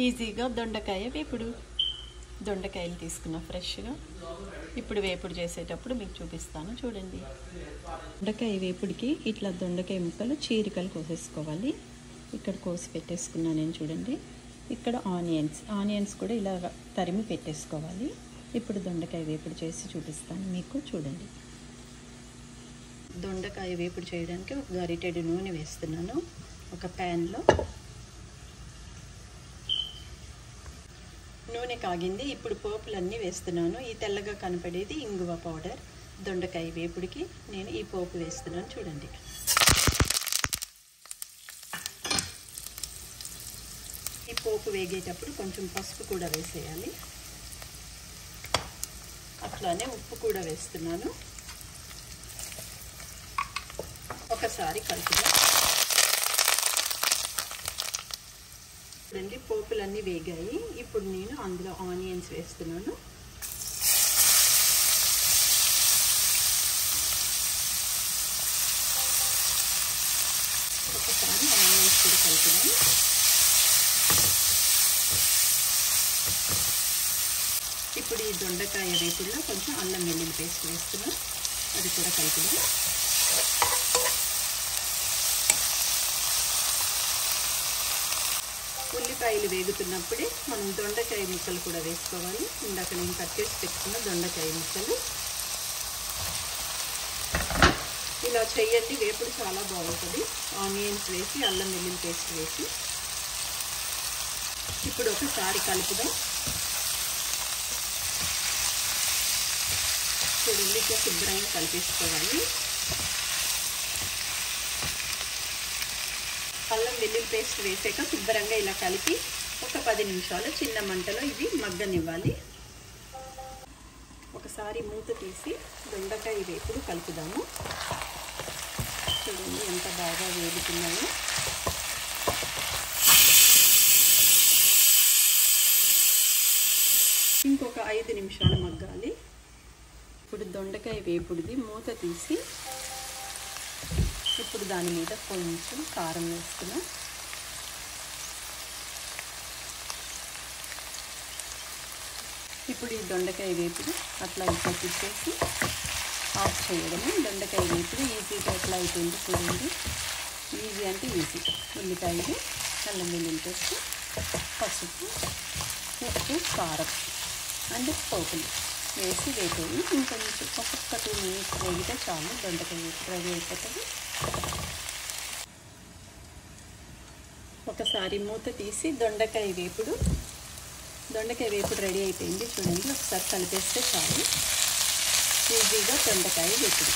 ఈజీగా దొండకాయ వేపుడు. దొండకాయలు తీసుకున్న ఫ్రెష్గా. ఇప్పుడు వేపుడు చేసేటప్పుడు మీకు చూపిస్తాను చూడండి. దొండకాయ వేపుడికి ఇట్లా దొండకాయ ముక్కలు చీరికలు కోసేసుకోవాలి. ఇక్కడ కోసి పెట్టేసుకున్నా నేను చూడండి. ఇక్కడ ఆనియన్స్ కూడా ఇలా తరిమి పెట్టేసుకోవాలి. ఇప్పుడు దొండకాయ వేపుడు చేసి చూపిస్తాను మీకు చూడండి. దొండకాయ వేపుడు చేయడానికి ఒక గరిటెడు నూనె వేస్తున్నాను ఒక ప్యాన్లో. నూనె కాగింది. ఇప్పుడు పోపులన్నీ వేస్తున్నాను. ఈ తెల్లగా కనపడేది ఇంగువ పౌడర్. దొండకాయ వేపుడికి నేను ఈ పోపు వేస్తున్నాను చూడండి. ఈ పోపు వేగేటప్పుడు కొంచెం పసుపు కూడా వేసేయాలి. అట్లానే ఉప్పు కూడా వేస్తున్నాను. ఒకసారి కలుపుదాం. చూడండి పోపులన్నీ వేగాయి. ఇప్పుడు నేను అందులో ఆనియన్స్ వేస్తున్నాను. ఒకసారి ఆనియన్స్ కూడా కలుపుదాం. ఇప్పుడు ఈ దొండకాయ వేపుడులో కొంచెం అల్లం వెల్లుల్లి పేస్ట్ వేస్తున్నాం. అది కూడా కలుపుదాం. ఉల్లిపాయలు వేగుతున్నప్పుడే మనం దొండకాయ ముక్కలు కూడా వేసుకోవాలి. ఇందాక నేను కట్ చేసి పెట్టుకున్న దొండకాయ ముక్కలు ఇలా చేయండి. వేపుడు చాలా బాగుంటుంది. ఆనియన్స్ వేసి అల్లం వెల్లుల్లి పేస్ట్ వేసి ఇప్పుడు ఒకసారి కలుపుదాం. చూడండి ఇట్లా శుభ్రంగా కలిపేసుకోవాలి. అల్లం వెల్లుల్లి పేస్ట్ వేసాక శుభ్రంగా ఇలా కలిపి ఒక 10 నిమిషాలు చిన్న మంటలో ఇది మగ్గనివ్వాలి. ఒకసారి మూత తీసి దొండకాయ వేపుడు కలుపుదాము. చూడండి ఎంత బాగా వేగుతున్నాయో. ఇంకొక 5 నిమిషాలు మగ్గాలి. ఇప్పుడు దొండకాయ వేపుడిది మూత తీసి ఇప్పుడు దాని మీద కొంచెం కారం వేస్తున్నాం. ఇప్పుడు ఈ దొండకాయ వేపుడు అట్లా ఇట్లా తిప్పేసి ఆఫ్ చేయడము. దొండకాయ వేపుడు ఈజీగా ఎట్లా అయిపోయింది చూడండి. ఈజీ అంటే ఈజీ. ఉల్లిపాయలు, అల్లం వెల్లుల్లి పేస్ట్, పసుపు, ఉప్పు, కారం అండ్ పోపులు వేసి వేపేది. ఇంకొంచెం ఒక్కొక్క 2 మినిట్స్ వేగితే చాలు. దొండకాయ వేపుడు రెడీ అయిపోతుంది. ఒకసారి మూత తీసి దొండకాయ వేపుడు రెడీ అయిపోయింది చూడండి. ఒకసారి కలిపేస్తే చాలు. ఈజీగా దొండకాయ వేపుడు.